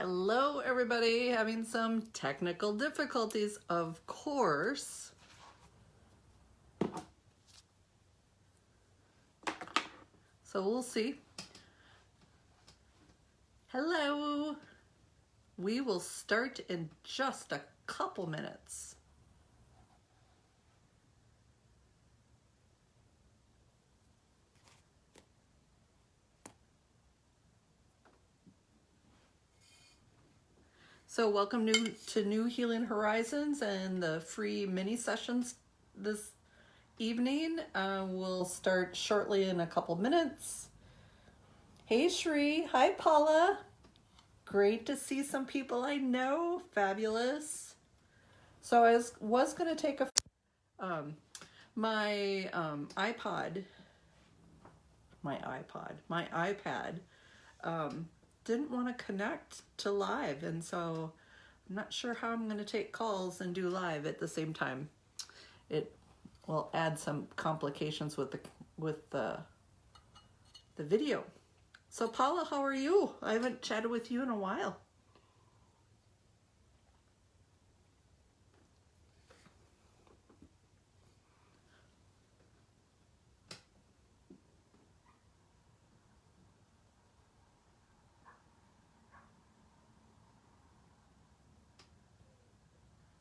Hello everybody, having some technical difficulties, of course. So we'll see. Hello. We will start in just a couple minutes. So welcome to New Healing Horizons and the free mini sessions this evening. We'll start shortly in a couple minutes. Hey Shri, hi Paula. Great to see some people I know, fabulous. So I was going to take my iPad didn't want to connect to live, and so I'm not sure how I'm going to take calls and do live at the same time. It will add some complications with the video. So Paula, how are you? I haven't chatted with you in a while.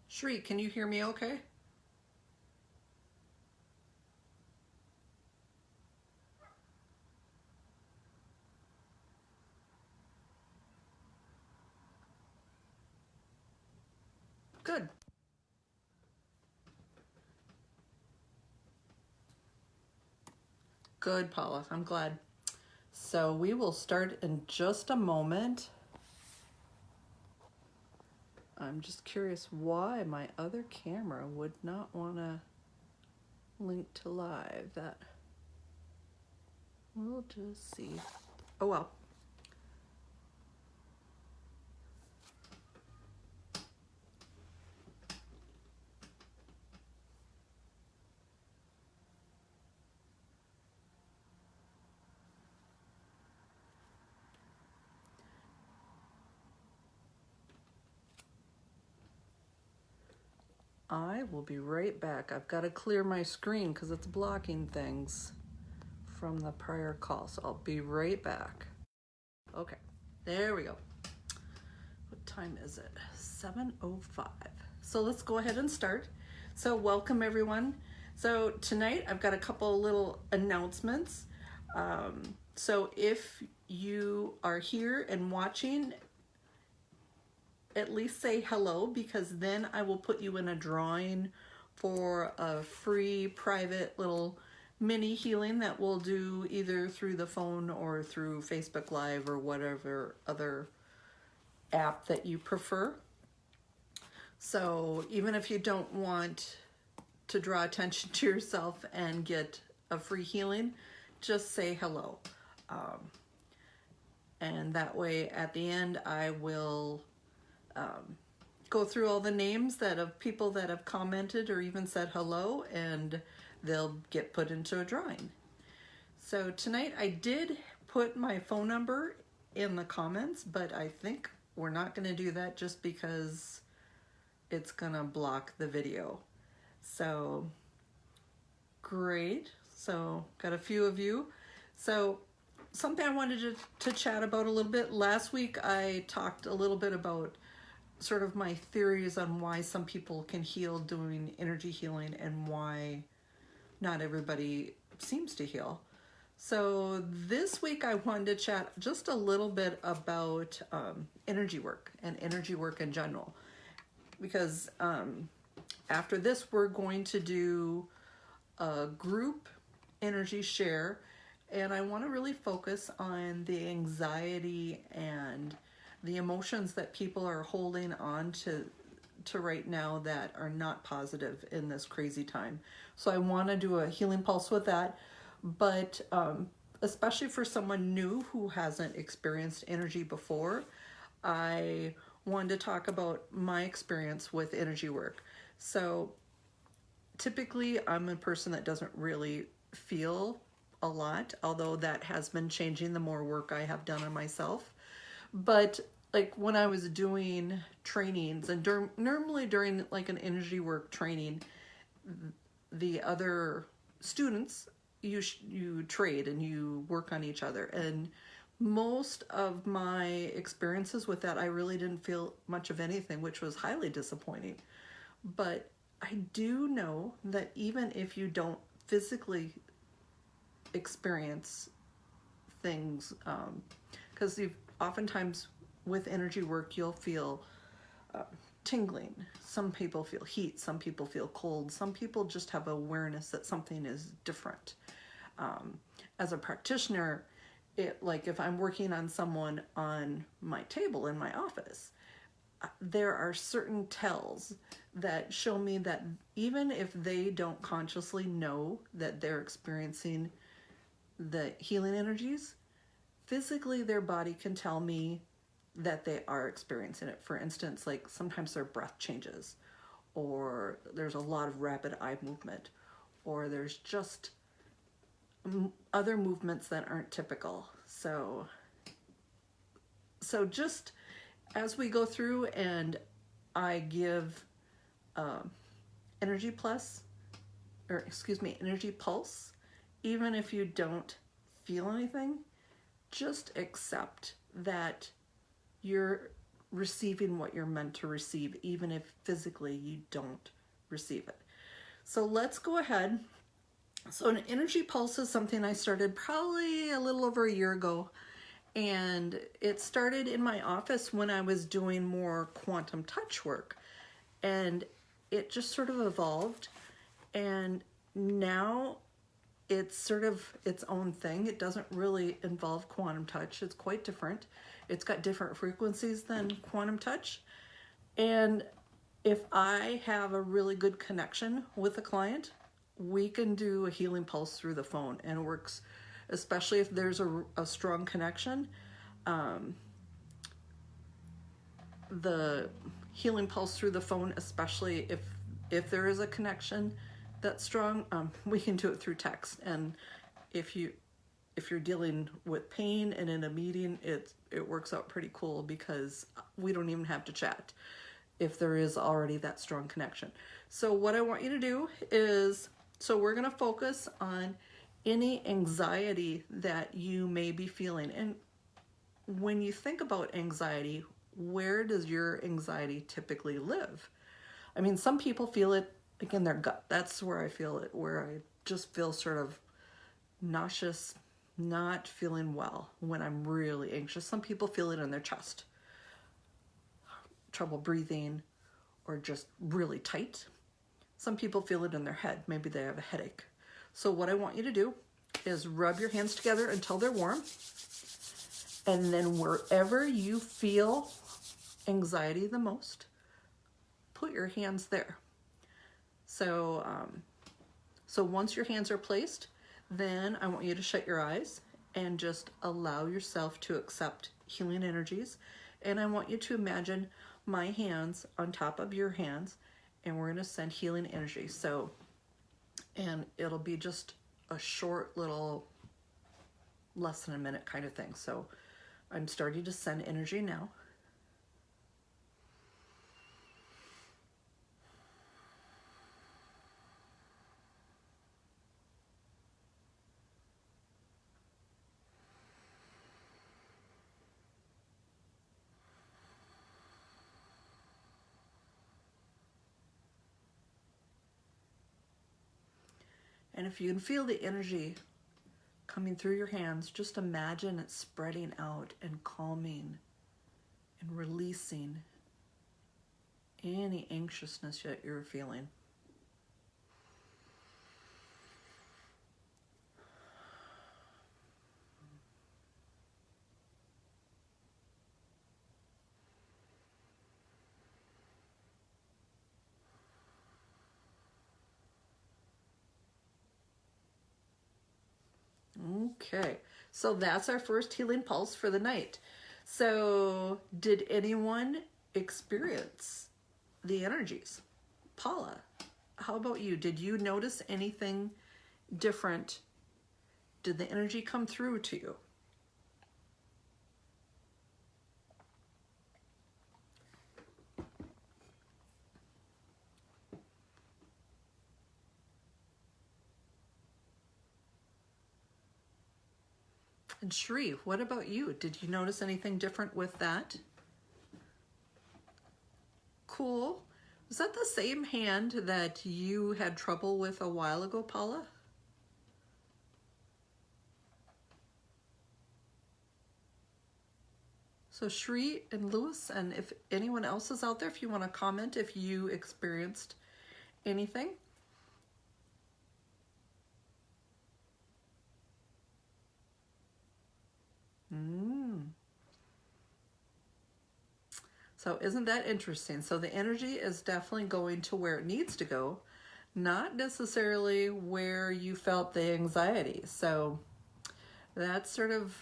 Shri, can you hear me okay? Good. Good, Paula. I'm glad. So we will start in just a moment. I'm just curious why my other camera would not want to link to live. That we'll just see. Oh well. I will be right back. I've got to clear my screen because it's blocking things from the prior call. So I'll be right back. Okay, there we go. What time is it? 7:05. So let's go ahead and start. So welcome everyone. So tonight I've got a couple little announcements. So if you are here and watching, at least say hello, because then I will put you in a drawing for a free private little mini healing that we'll do either through the phone or through Facebook Live or whatever other app that you prefer. So even if you don't want to draw attention to yourself and get a free healing, just say hello. And that way at the end I will go through all the names of people that have commented or even said hello, and they'll get put into a drawing. So tonight I did put my phone number in the comments, but I think we're not going to do that just because it's going to block the video. So great. So got a few of you. So something I wanted to chat about a little bit. Last week I talked a little bit about sort of my theories on why some people can heal doing energy healing and why not everybody seems to heal. So this week I wanted to chat just a little bit about energy work and energy work in general, because after this we're going to do a group energy share, and I want to really focus on the anxiety and the emotions that people are holding on to right now that are not positive in this crazy time. So I want to do a healing pulse with that, but especially for someone new who hasn't experienced energy before, I wanted to talk about my experience with energy work. So typically I'm a person that doesn't really feel a lot, although that has been changing the more work I have done on myself. But like when I was doing trainings, and normally during like an energy work training, the other students, you trade and you work on each other. And most of my experiences with that, I really didn't feel much of anything, which was highly disappointing. But I do know that even if you don't physically experience things, because you've oftentimes with energy work, you'll feel tingling. Some people feel heat, some people feel cold, some people just have awareness that something is different. As a practitioner, like if I'm working on someone on my table in my office, there are certain tells that show me that even if they don't consciously know that they're experiencing the healing energies, physically their body can tell me that they are experiencing it. For instance, like sometimes their breath changes, or there's a lot of rapid eye movement, or there's just other movements that aren't typical. So just as we go through and I give Energy Plus, or excuse me, Energy Pulse, even if you don't feel anything, just accept that you're receiving what you're meant to receive, even if physically you don't receive it. So let's go ahead. So an Energy Pulse is something I started probably a little over a year ago. And it started in my office when I was doing more quantum touch work. And it just sort of evolved. And now it's sort of its own thing. It doesn't really involve quantum touch. It's quite different. It's got different frequencies than quantum touch. And if I have a really good connection with a client, we can do a healing pulse through the phone, and it works, especially if there's a strong connection. The healing pulse through the phone, especially if there is a connection that's strong, we can do it through text. And if you're dealing with pain and in a meeting, it works out pretty cool because we don't even have to chat if there is already that strong connection. So what I want you to do is, so we're going to focus on any anxiety that you may be feeling. And when you think about anxiety, where does your anxiety typically live? I mean, some people feel it like in their gut. That's where I feel it, where I just feel sort of nauseous, not feeling well when I'm really anxious. Some people feel it in their chest, trouble breathing, or just really tight. Some people feel it in their head. Maybe they have a headache. So what I want you to do is rub your hands together until they're warm. And then wherever you feel anxiety the most, put your hands there. So, so once your hands are placed, then I want you to shut your eyes and just allow yourself to accept healing energies. And I want you to imagine my hands on top of your hands, and we're going to send healing energy. So, and it'll be just a short little, less than a minute kind of thing. So I'm starting to send energy now. And if you can feel the energy coming through your hands, just imagine it spreading out and calming and releasing any anxiousness that you're feeling. Okay, so that's our first healing pulse for the night. So did anyone experience the energies? Paula, how about you? Did you notice anything different? Did the energy come through to you? And Shree, what about you? Did you notice anything different with that? Cool. Was that the same hand that you had trouble with a while ago, Paula? So Shree and Lewis, and if anyone else is out there, if you want to comment if you experienced anything. So isn't that interesting? So the energy is definitely going to where it needs to go, not necessarily where you felt the anxiety. So that's sort of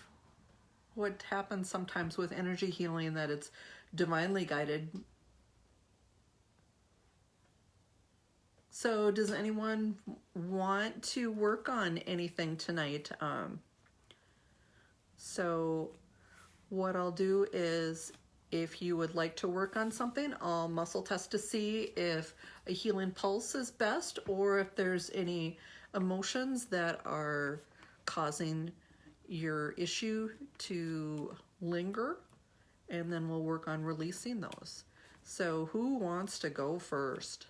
what happens sometimes with energy healing, that it's divinely guided. So does anyone want to work on anything tonight? So what I'll do is, if you would like to work on something, I'll muscle test to see if a healing pulse is best, or if there's any emotions that are causing your issue to linger, and then we'll work on releasing those. So who wants to go first?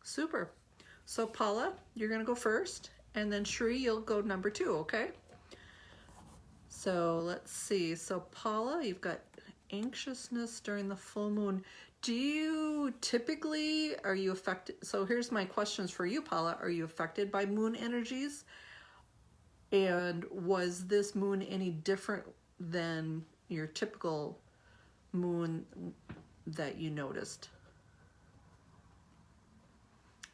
Super. So Paula, you're gonna go first, and then Shree, you'll go number 2, okay? So let's see. So Paula, you've got anxiousness during the full moon. Do you typically, are you affected? So here's my questions for you, Paula. Are you affected by moon energies? And was this moon any different than your typical moon that you noticed?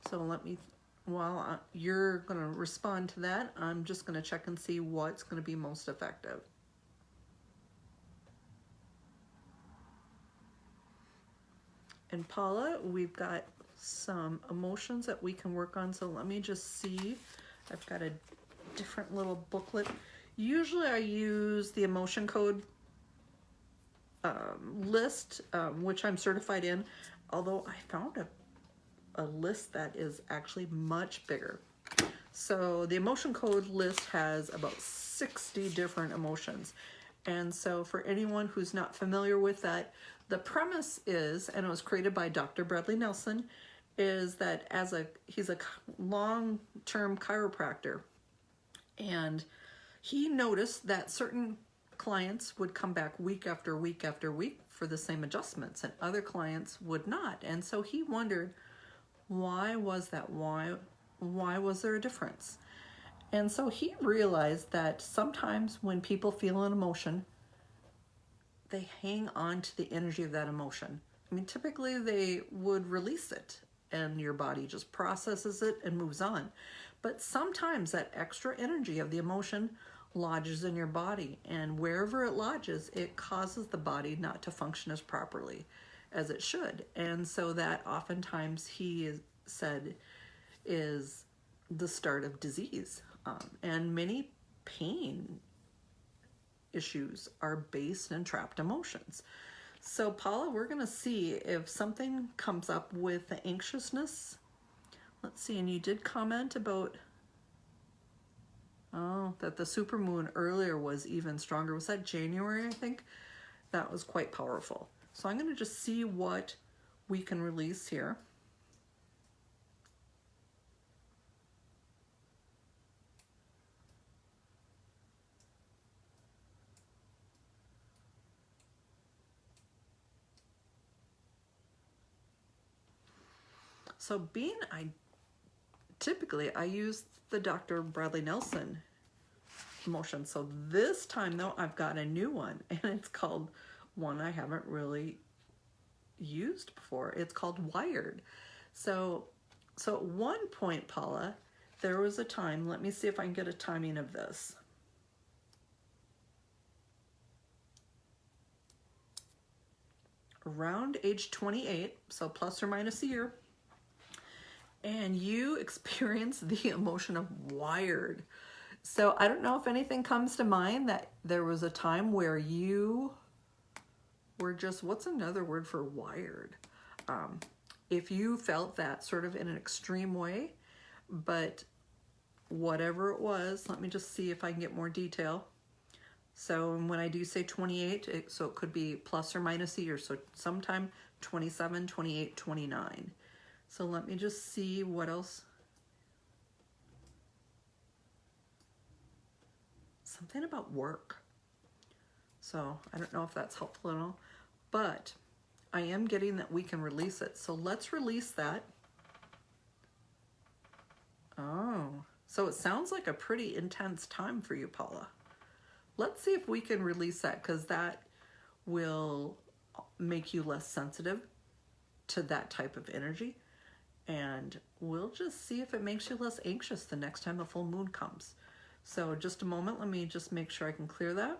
So let me, while you're going to respond to that, I'm just going to check and see what's going to be most effective. And Paula, we've got some emotions that we can work on. So let me just see. I've got a different little booklet. Usually I use the emotion code list, which I'm certified in, although I found a list that is actually much bigger. So the emotion code list has about 60 different emotions. And so for anyone who's not familiar with that, the premise is, and it was created by Dr. Bradley Nelson, is that he's a long-term chiropractor, and he noticed that certain clients would come back week after week after week for the same adjustments, and other clients would not. And so he wondered, why was that? Why was there a difference? And so he realized that sometimes when people feel an emotion, they hang on to the energy of that emotion. I mean, typically they would release it and your body just processes it and moves on. But sometimes that extra energy of the emotion lodges in your body, and wherever it lodges, it causes the body not to function as properly as it should. And so that oftentimes he said is the start of disease. And many pain issues are based in trapped emotions. So Paula, we're going to see if something comes up with the anxiousness. Let's see, and you did comment about, that the supermoon earlier was even stronger. Was that January, I think? That was quite powerful. So I'm going to just see what we can release here. So typically I use the Dr. Bradley Nelson emotion. So this time though, I've got a new one, and it's called one I haven't really used before. It's called Wired. So at one point, Paula, there was a time, let me see if I can get a timing of this. Around age 28, so plus or minus a year, and you experience the emotion of wired. So I don't know if anything comes to mind that there was a time where you were just, what's another word for wired? If you felt that sort of in an extreme way, but whatever it was, let me just see if I can get more detail. So when I do say 28, so it could be plus or minus a year. So sometime 27, 28, 29. So let me just see what else. Something about work. So I don't know if that's helpful at all, but I am getting that we can release it. So let's release that. Oh, so it sounds like a pretty intense time for you, Paula. Let's see if we can release that, because that will make you less sensitive to that type of energy. And we'll just see if it makes you less anxious the next time a full moon comes. So just a moment, let me just make sure I can clear that.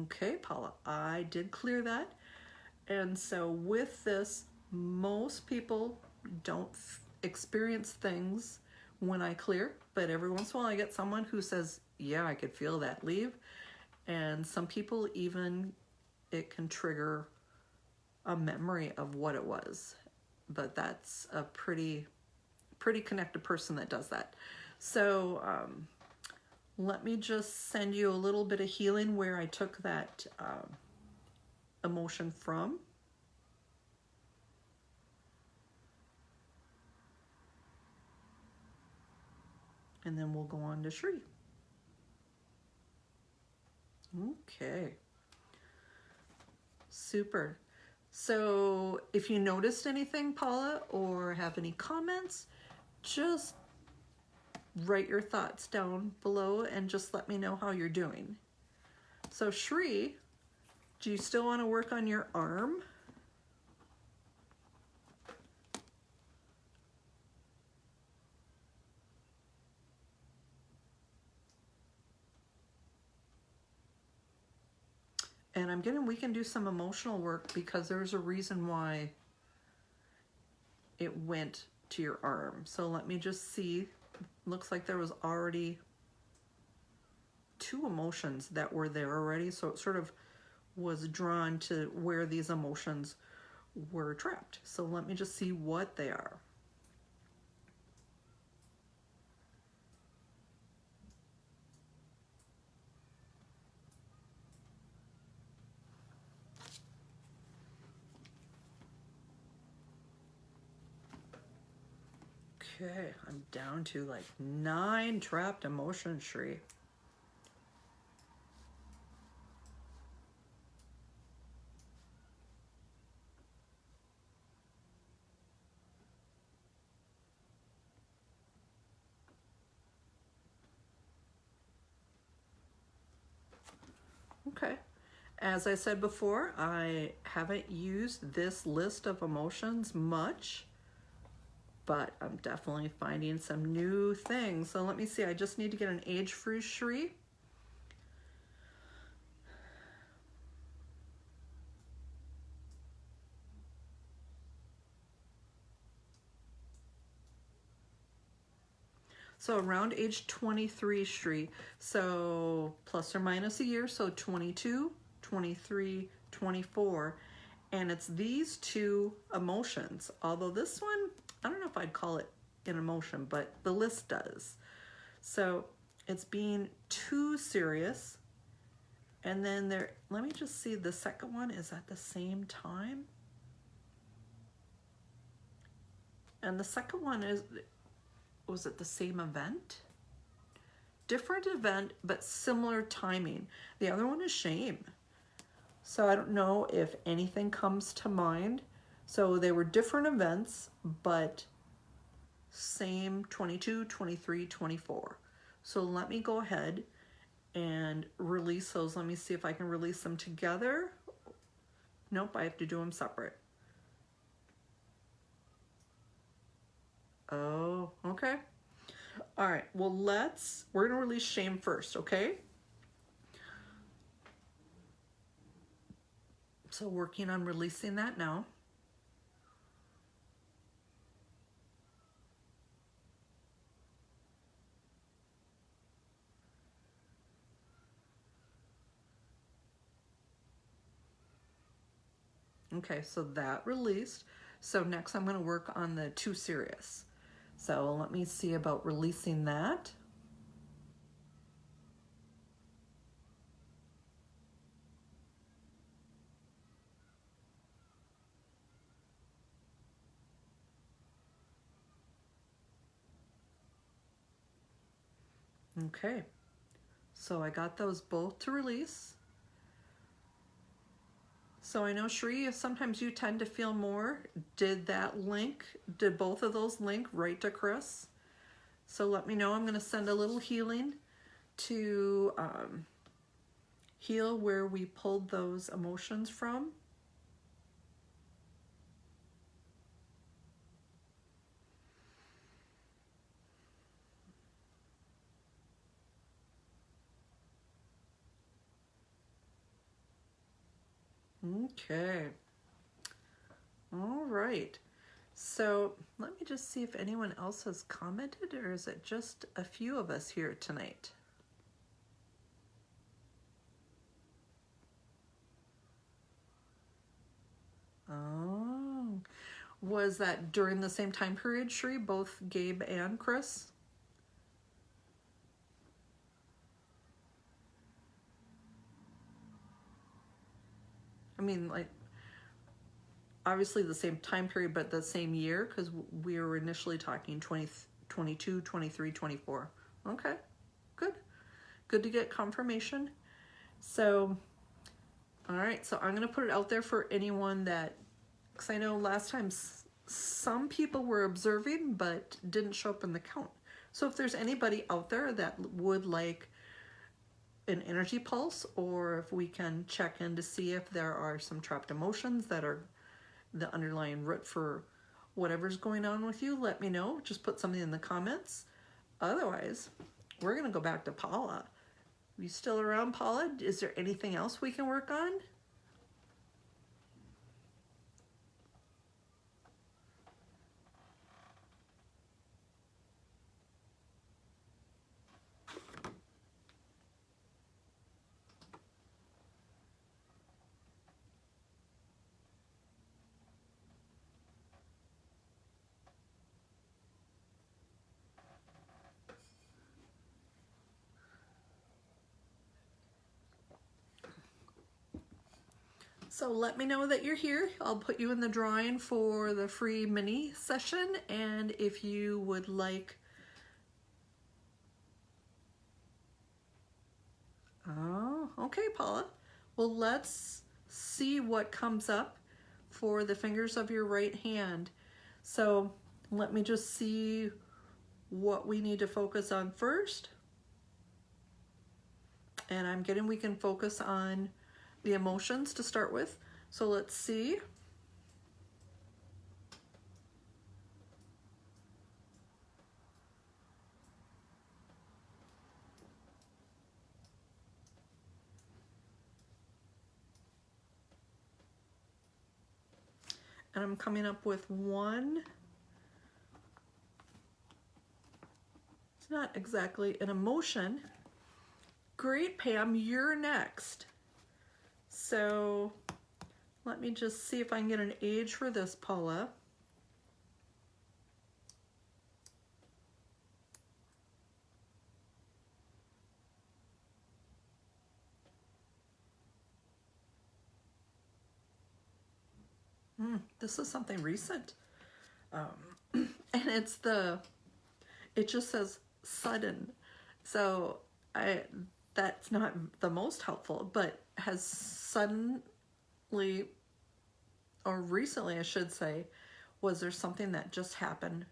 Okay, Paula, I did clear that. And so with this, most people don't experience things when I clear, but every once in a while I get someone who says, yeah, I could feel that leave. And some people even, it can trigger a memory of what it was. But that's a pretty connected person that does that. So let me just send you a little bit of healing where I took that emotion from. And then we'll go on to Shri. Okay. Super. So if you noticed anything, Paula, or have any comments, just write your thoughts down below and just let me know how you're doing. So Shri, do you still want to work on your arm? And we can do some emotional work, because there's a reason why it went to your arm. So let me just see. Looks like there was already 2 emotions that were there already. So it sort of was drawn to where these emotions were trapped. So let me just see what they are. Okay, I'm down to like 9 trapped emotions, Shri. Okay. As I said before, I haven't used this list of emotions much, but I'm definitely finding some new things. So let me see, I just need to get an age for Shri. So around age 23, Shri. So plus or minus a year, so 22, 23, 24. And it's these 2 emotions. Although this one, I don't know if I'd call it an emotion, but the list does. So it's being too serious. And then there, let me just see, the second one is at the same time. And the second one is, was it the same event? Different event, but similar timing. The other one is shame. So I don't know if anything comes to mind. So they were different events, but same 22, 23, 24. So let me go ahead and release those. Let me see if I can release them together. Nope, I have to do them separate. Oh, okay. All right, well, we're gonna release shame first, okay? So working on releasing that now. Okay, so that released. So next I'm gonna work on the too serious. So let me see about releasing that. Okay, so I got those both to release. So I know, Shree, sometimes you tend to feel more. Did both of those link right to Chris? So let me know. I'm going to send a little healing to heal where we pulled those emotions from. Okay. All right. So let me just see if anyone else has commented, or is it just a few of us here tonight? Oh, was that during the same time period, Shree, both Gabe and Chris? I mean, like, obviously the same time period, but the same year, because we were initially talking 22, 23, 24. Okay, good. Good to get confirmation. So, all right, so I'm going to put it out there for anyone that, because I know last time some people were observing but didn't show up in the count. So if there's anybody out there that would like an energy pulse, or if we can check in to see if there are some trapped emotions that are the underlying root for whatever's going on with you, let me know. Just put something in the comments. Otherwise, we're going to go back to Paula. Are you still around, Paula? Is there anything else we can work on? So let me know that you're here. I'll put you in the drawing for the free mini session. And if you would like, oh, okay, Paula. Well, let's see what comes up for the fingers of your right hand. So let me just see what we need to focus on first. And I'm getting we can focus on the emotions to start with. So let's see. And I'm coming up with one. It's not exactly an emotion. Great, Pam, you're next. So let me just see if I can get an age for this, Paula. This is something recent. And it just says sudden. So that's not the most helpful, but has suddenly, or recently I should say, was there something that just happened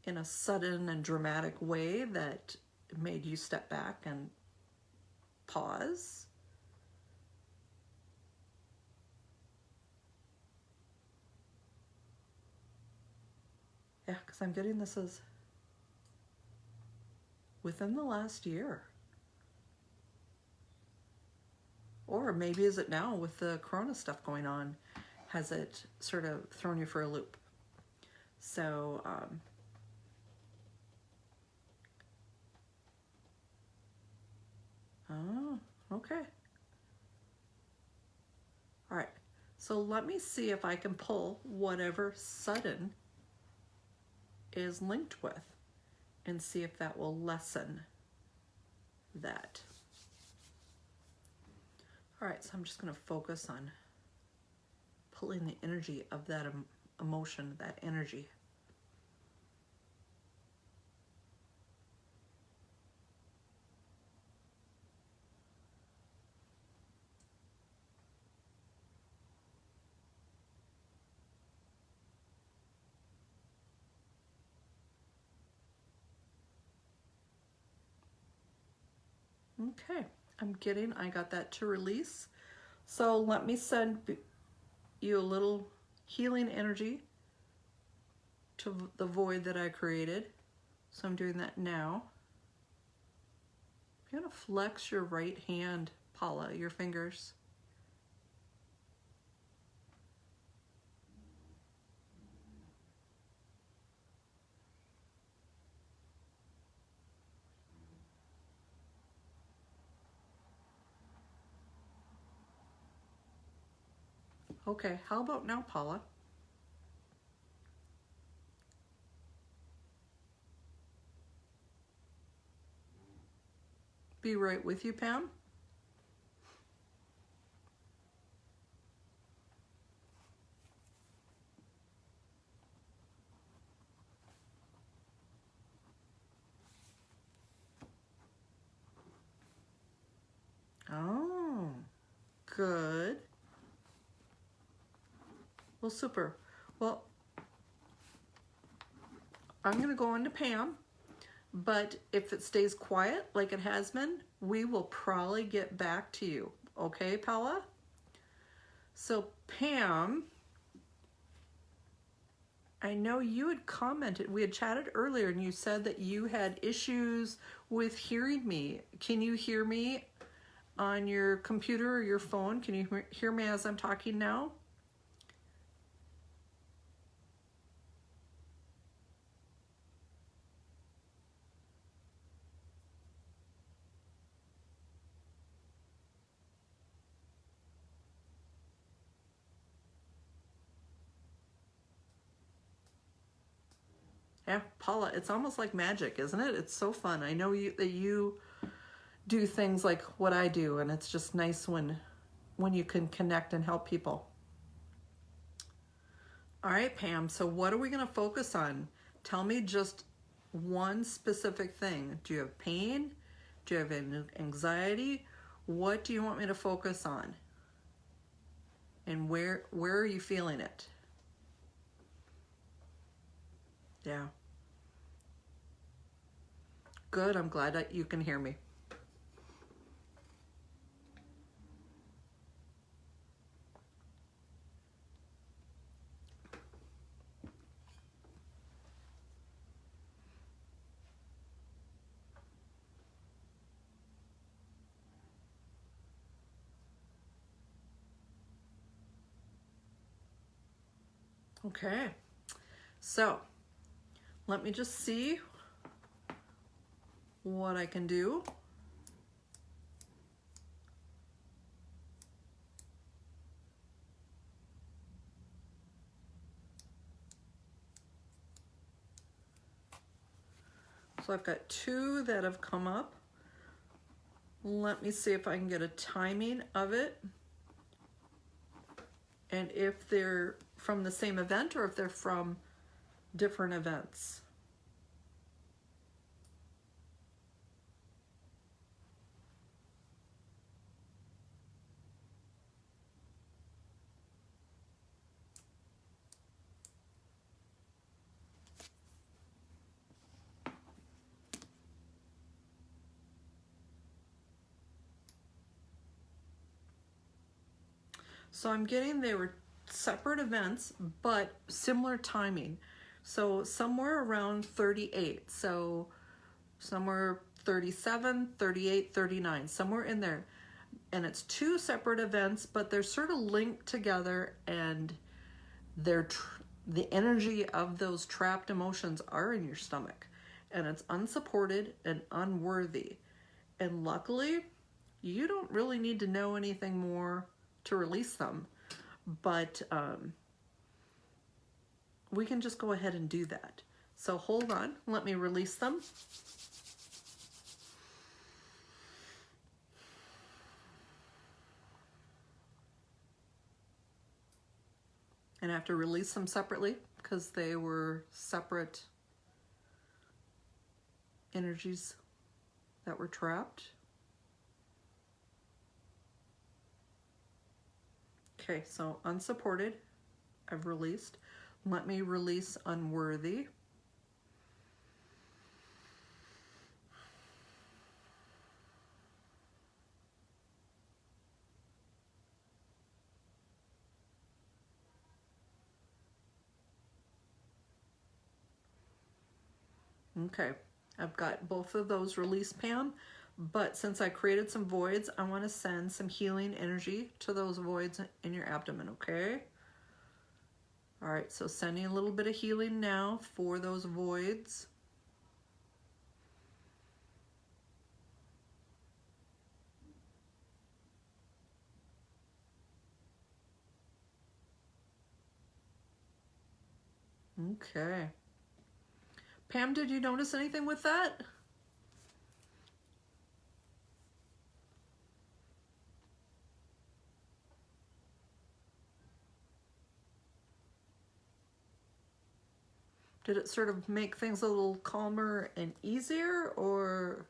in a sudden and dramatic way that made you step back and pause. Yeah, because I'm getting this as within the last year. Or maybe is it now with the corona stuff going on? Has it sort of thrown you for a loop? So, oh, okay. All right. So let me see if I can pull whatever sudden is linked with and see if that will lessen that. All right, so I'm just going to focus on pulling the energy of that emotion, that energy. Okay, I got that to release. So let me send you a little healing energy to the void that I created. So I'm doing that now. You're gonna flex your right hand, Paula, your fingers. Okay, how about now, Paula? Be right with you, Pam. Oh, good. Well, super. Well, I'm going to go on to Pam, but if it stays quiet like it has been, we will probably get back to you. Okay, Paula? So, Pam, I know you had commented, we had chatted earlier, and you said that you had issues with hearing me. Can you hear me on your computer or your phone? Can you hear me as I'm talking now? Yeah, Paula, it's almost like magic, isn't it? It's so fun. I know that you do things like what I do, and it's just nice when you can connect and help people. All right, Pam, so what are we going to focus on? Tell me just one specific thing. Do you have pain? Do you have anxiety? What do you want me to focus on? And where are you feeling it? Yeah. Good, I'm glad that you can hear me. Okay, so let me just see what I can do. So I've got two that have come up. Let me see if I can get a timing of it. And if they're from the same event or if they're from different events. So I'm getting they were separate events, but similar timing. So somewhere around 38. So somewhere 37, 38, 39, somewhere in there. And it's two separate events, but they're sort of linked together, and the energy of those trapped emotions are in your stomach, and it's unsupported and unworthy. And luckily, you don't really need to know anything more to release them, but we can just go ahead and do that. So hold on, let me release them. And I have to release them separately because they were separate energies that were trapped. Okay, so unsupported, I've released. Let me release unworthy. Okay, I've got both of those released, Pam, but since I created some voids, I want to send some healing energy to those voids in your abdomen, okay? All right, so sending a little bit of healing now for those voids. Okay. Pam, did you notice anything with that? Did it sort of make things a little calmer and easier, or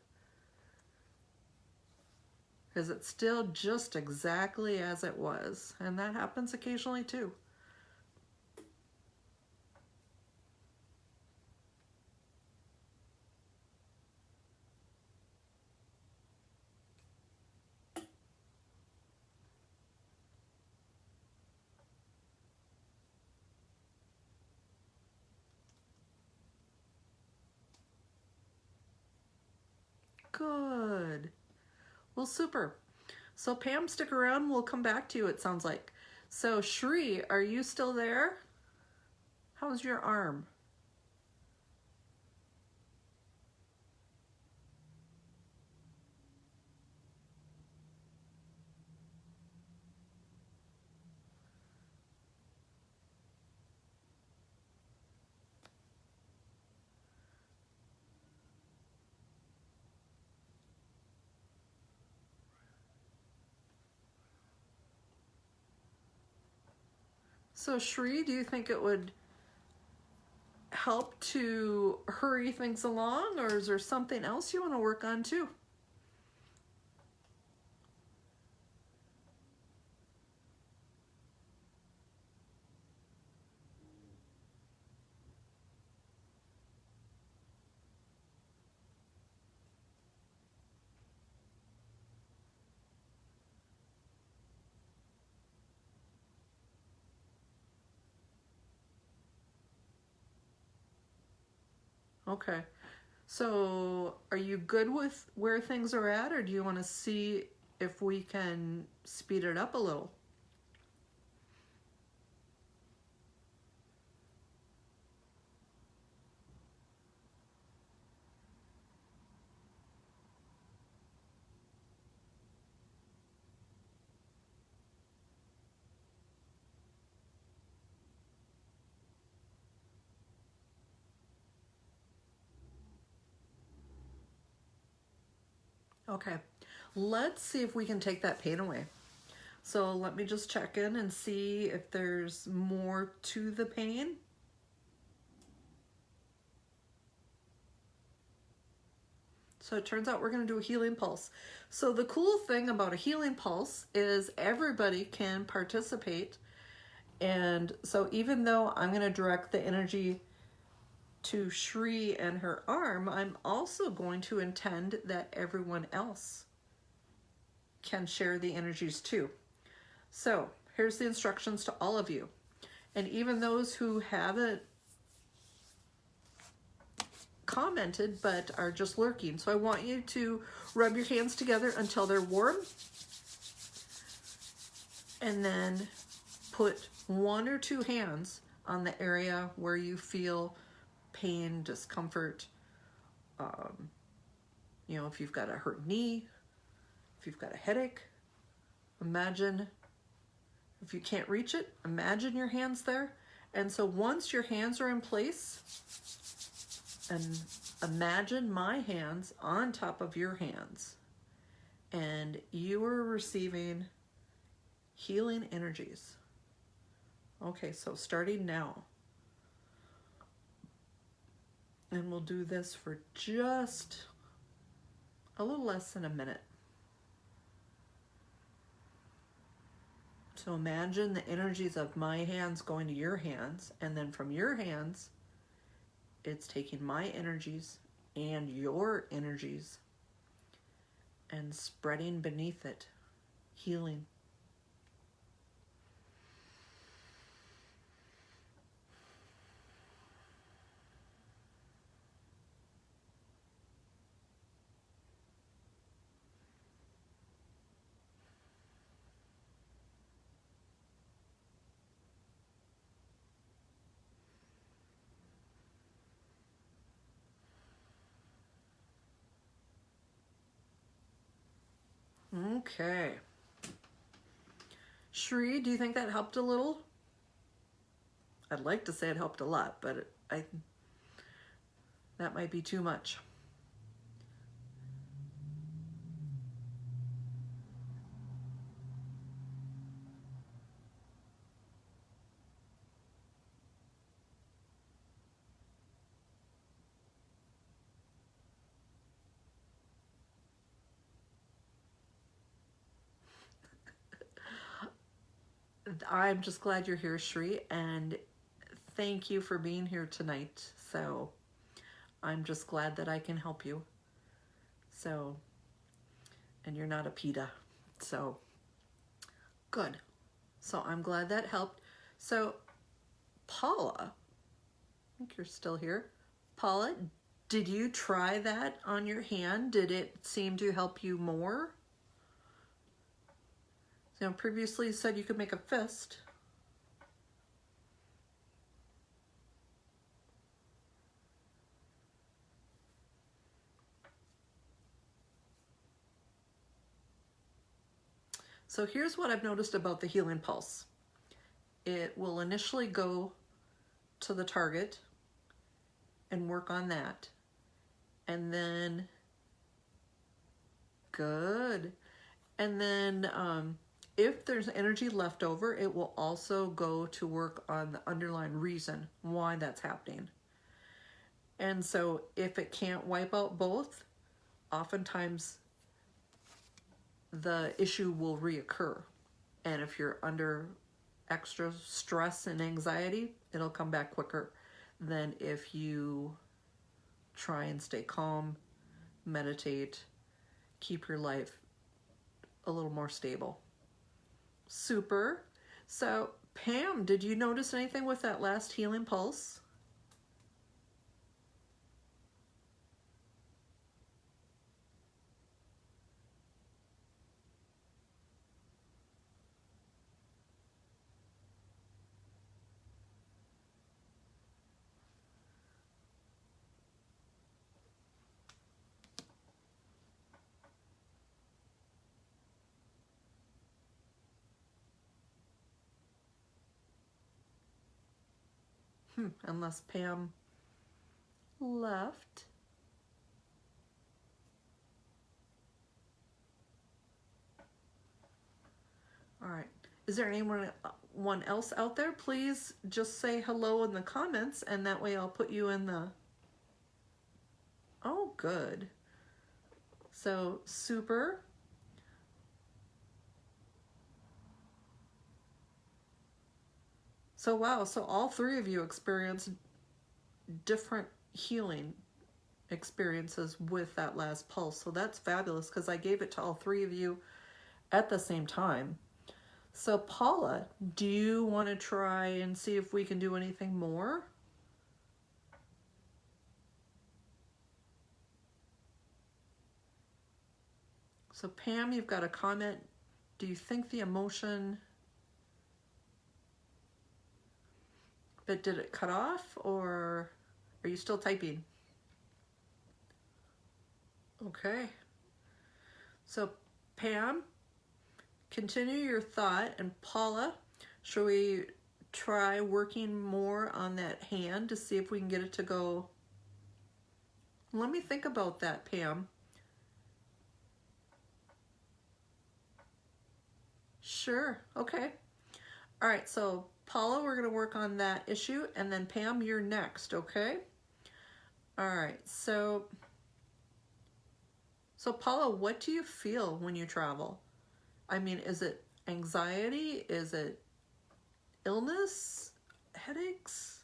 is it still just exactly as it was? And that happens occasionally too. Good. Well, super. So Pam, stick around. We'll come back to you, it sounds like. So Shri, are you still there? How's your arm? So Shri, do you think it would help to hurry things along, or is there something else you want to work on too? Okay. So are you good with where things are at, or do you want to see if we can speed it up a little? Okay. Let's see if we can take that pain away. So let me just check in and see if there's more to the pain. So it turns out we're going to do a healing pulse. So the cool thing about a healing pulse is everybody can participate. And so even though I'm going to direct the energy to Shri and her arm, I'm also going to intend that everyone else can share the energies too. So here's the instructions to all of you. And even those who haven't commented but are just lurking. So I want you to rub your hands together until they're warm. And then put 1 or 2 hands on the area where you feel pain, discomfort. You know, if you've got a hurt knee, if you've got a headache, imagine, if you can't reach it, imagine your hands there. And so once your hands are in place, and imagine my hands on top of your hands, and you are receiving healing energies. Okay, so starting now. And we'll do this for just a little less than a minute. So imagine the energies of my hands going to your hands, and then from your hands, it's taking my energies and your energies and spreading beneath it, healing. Okay. Shri, do you think that helped a little? I'd like to say it helped a lot, but that might be too much. I'm just glad you're here, Shri, and thank you for being here tonight. So I'm just glad that I can help you. So, and you're not a PETA. So good. So I'm glad that helped. So Paula, I think you're still here. Paula, did you try that on your hand? Did it seem to help you more? So previously you said you could make a fist. So here's what I've noticed about the healing pulse. It will initially go to the target and work on that. And then, good. And then if there's energy left over, it will also go to work on the underlying reason why that's happening. And so if it can't wipe out both, oftentimes the issue will reoccur. And if you're under extra stress and anxiety, it'll come back quicker than if you try and stay calm, meditate, keep your life a little more stable. Super. So Pam, did you notice anything with that last healing pulse? Unless Pam left. All right. Is there anyone else out there? Please just say hello in the comments, and that way I'll put you in the... Oh, good. So, super. So, wow. So all 3 of you experienced different healing experiences with that last pulse. So that's fabulous because I gave it to all 3 of you at the same time. So Paula, do you want to try and see if we can do anything more? So Pam, you've got a comment. Do you think the emotion, but did it cut off, or are you still typing? Okay. So Pam, continue your thought, and Paula, should we try working more on that hand to see if we can get it to go? Let me think about that, Pam. Sure, okay. All right, so Paula, we're gonna work on that issue, and then Pam, you're next, okay? All right, so Paula, what do you feel when you travel? I mean, is it anxiety? Is it illness? Headaches?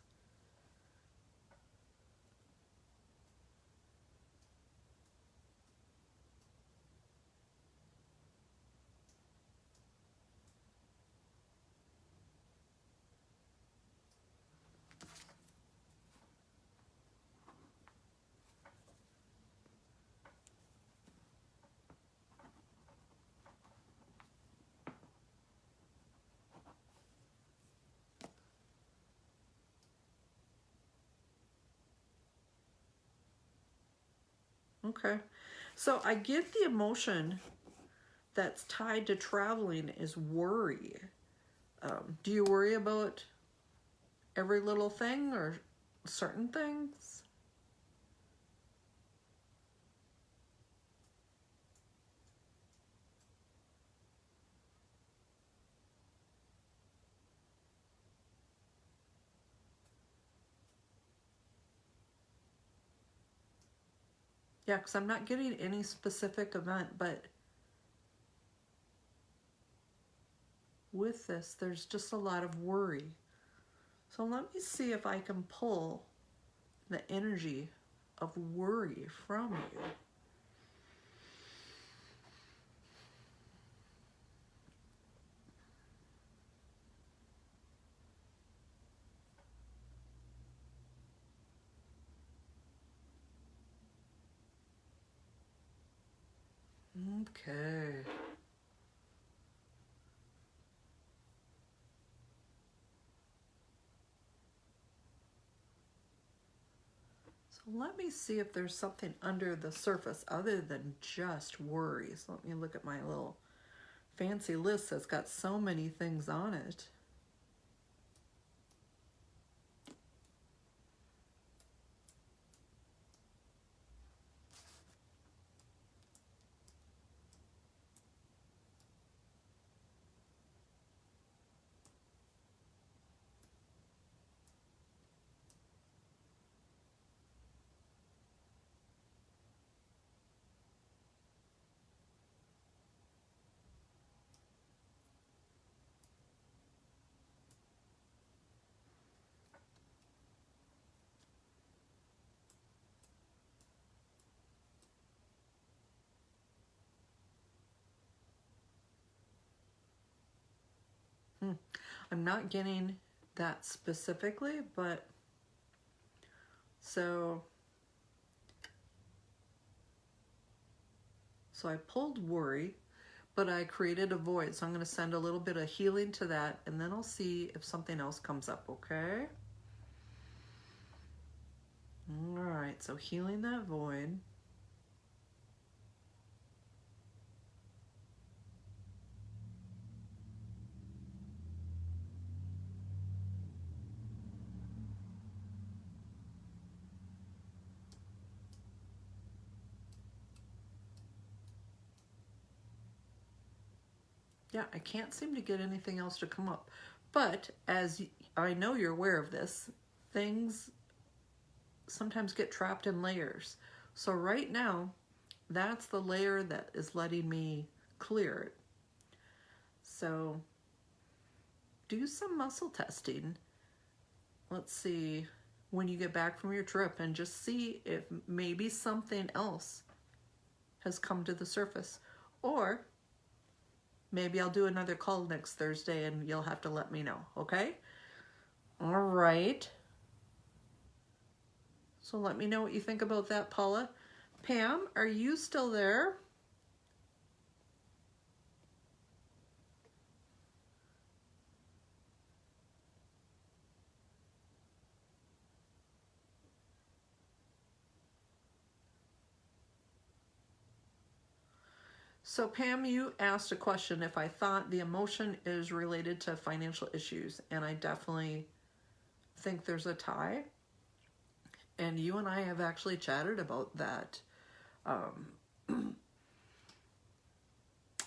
Okay. So I get the emotion that's tied to traveling is worry. Do you worry about every little thing or certain things? Yeah, because I'm not getting any specific event, but with this, there's just a lot of worry. So let me see if I can pull the energy of worry from you. Okay. So let me see if there's something under the surface other than just worries. Let me look at my little fancy list that's got so many things on it. I'm not getting that specifically, but so I pulled worry, but I created a void. So I'm going to send a little bit of healing to that, and then I'll see if something else comes up, okay? All right, so healing that void. Yeah, I can't seem to get anything else to come up. But as I know you're aware of this, things sometimes get trapped in layers. So right now, that's the layer that is letting me clear it. So do some muscle testing. Let's see when you get back from your trip and just see if maybe something else has come to the surface. Or maybe I'll do another call next Thursday and you'll have to let me know, okay? All right. So let me know what you think about that, Paula. Pam, are you still there? So Pam, you asked a question if I thought the emotion is related to financial issues, and I definitely think there's a tie. And you and I have actually chatted about that.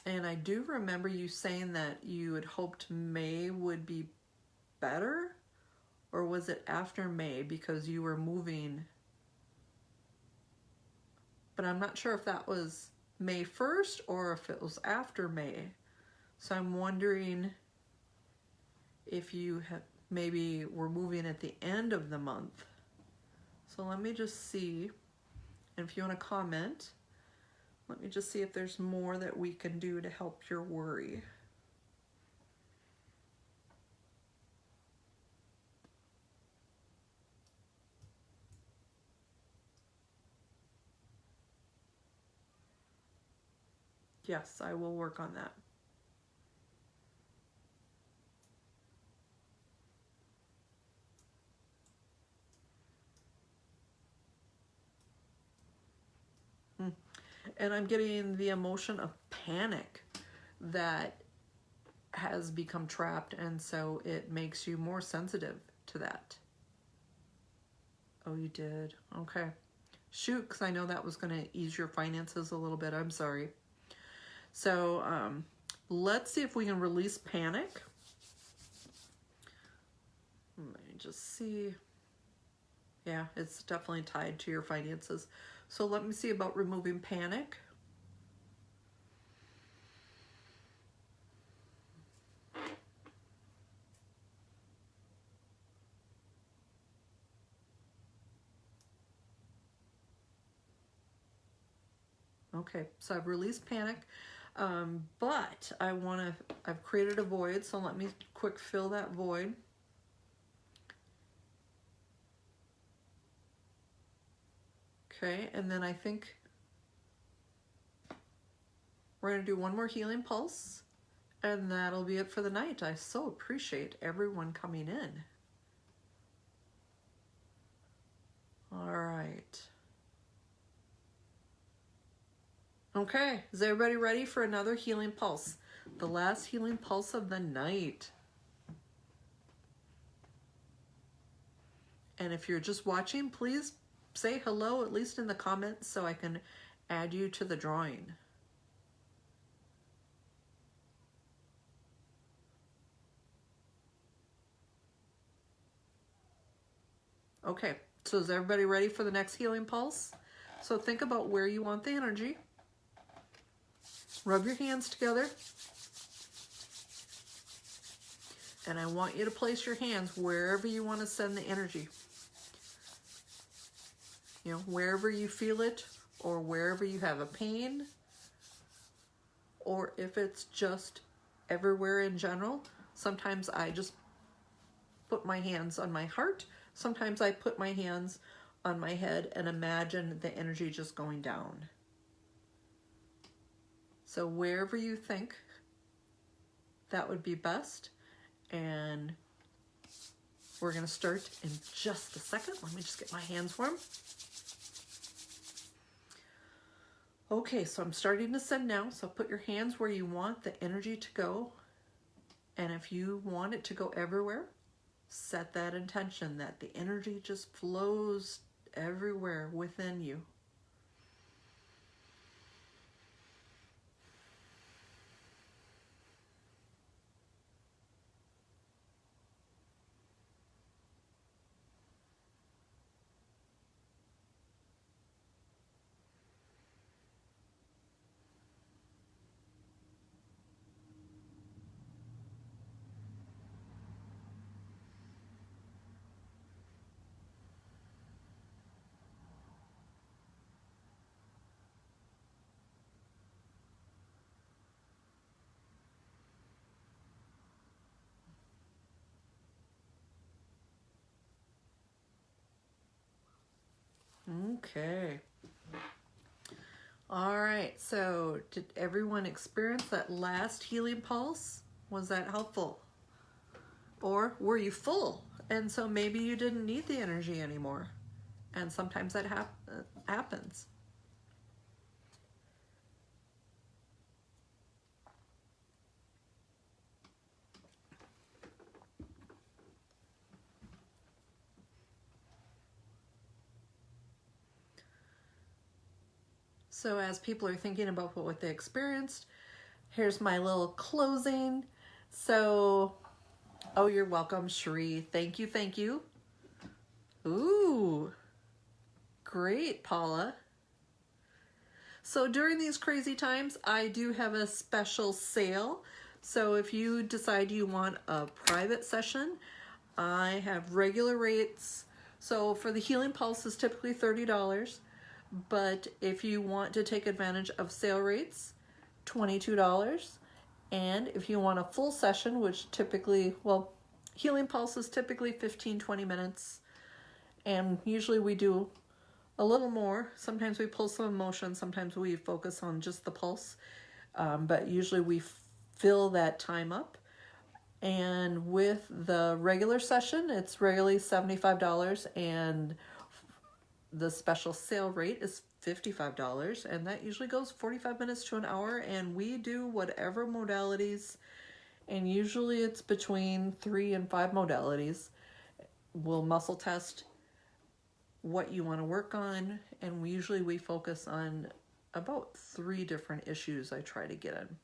And I do remember you saying that you had hoped May would be better, or was it after May because you were moving? But I'm not sure if that was May 1st or if it was after May. So I'm wondering if you have maybe were moving at the end of the month. So let me just see. And if you want to comment, let me just see if there's more that we can do to help your worry. Yes, I will work on that. And I'm getting the emotion of panic that has become trapped, and so it makes you more sensitive to that. Oh, you did? Okay. Shoot, because I know that was going to ease your finances a little bit. I'm sorry. So let's see if we can release panic. Let me just see. Yeah, it's definitely tied to your finances. So let me see about removing panic. Okay, so I've released panic, but I've created a void, so let me quick fill that void. Okay, and then I think we're going to do one more healing pulse, and that'll be it for the night. I so appreciate everyone coming in. All right. Okay, is everybody ready for another healing pulse? The last healing pulse of the night. And if you're just watching, please say hello, at least in the comments, so I can add you to the drawing. Okay, so is everybody ready for the next healing pulse? So think about where you want the energy. Rub your hands together. And I want you to place your hands wherever you want to send the energy. You know, wherever you feel it, or wherever you have a pain, or if it's just everywhere in general. Sometimes I just put my hands on my heart. Sometimes I put my hands on my head and imagine the energy just going down. So wherever you think that would be best. And we're going to start in just a second. Let me just get my hands warm. Okay, so I'm starting to send now. So put your hands where you want the energy to go. And if you want it to go everywhere, set that intention that the energy just flows everywhere within you. Okay. All right. So did everyone experience that last healing pulse? Was that helpful? Or were you full? And so maybe you didn't need the energy anymore. And sometimes that happens. So as people are thinking about what they experienced, here's my little closing. So, oh, you're welcome, Sheree. Thank you, thank you. Ooh, great, Paula. So during these crazy times, I do have a special sale. So if you decide you want a private session, I have regular rates. So for the Healing Pulse is typically $30, but if you want to take advantage of sale rates, $22. And if you want a full session, which typically, well, Healing Pulse is typically 15-20 minutes, and usually we do a little more. Sometimes we pull some emotion, sometimes we focus on just the pulse, but usually we fill that time up. And with the regular session, it's regularly $75, and the special sale rate is $55, and that usually goes 45 minutes to an hour, and we do whatever modalities, and usually it's between 3 and 5 modalities. We'll muscle test what you want to work on, and we focus on about 3 different issues I try to get in.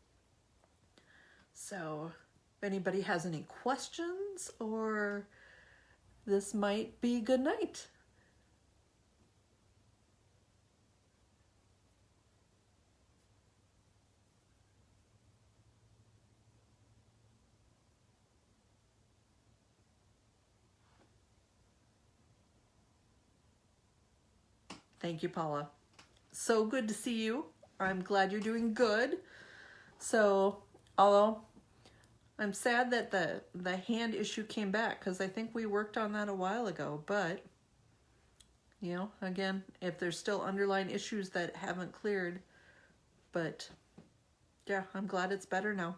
So if anybody has any questions, or this might be good night. Thank you, Paula. So good to see you. I'm glad you're doing good. So, although I'm sad that the hand issue came back, because I think we worked on that a while ago, but, you know, again, if there's still underlying issues that haven't cleared, but yeah, I'm glad it's better now.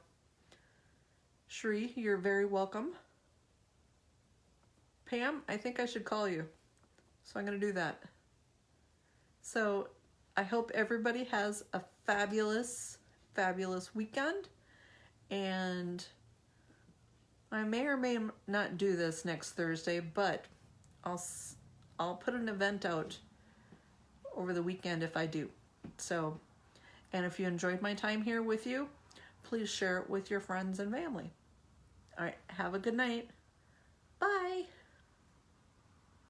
Sheree, you're very welcome. Pam, I think I should call you, so I'm going to do that. So I hope everybody has a fabulous, fabulous weekend, and I may or may not do this next Thursday, but I'll put an event out over the weekend if I do. So, and if you enjoyed my time here with you, please share it with your friends and family. All right, have a good night. Bye.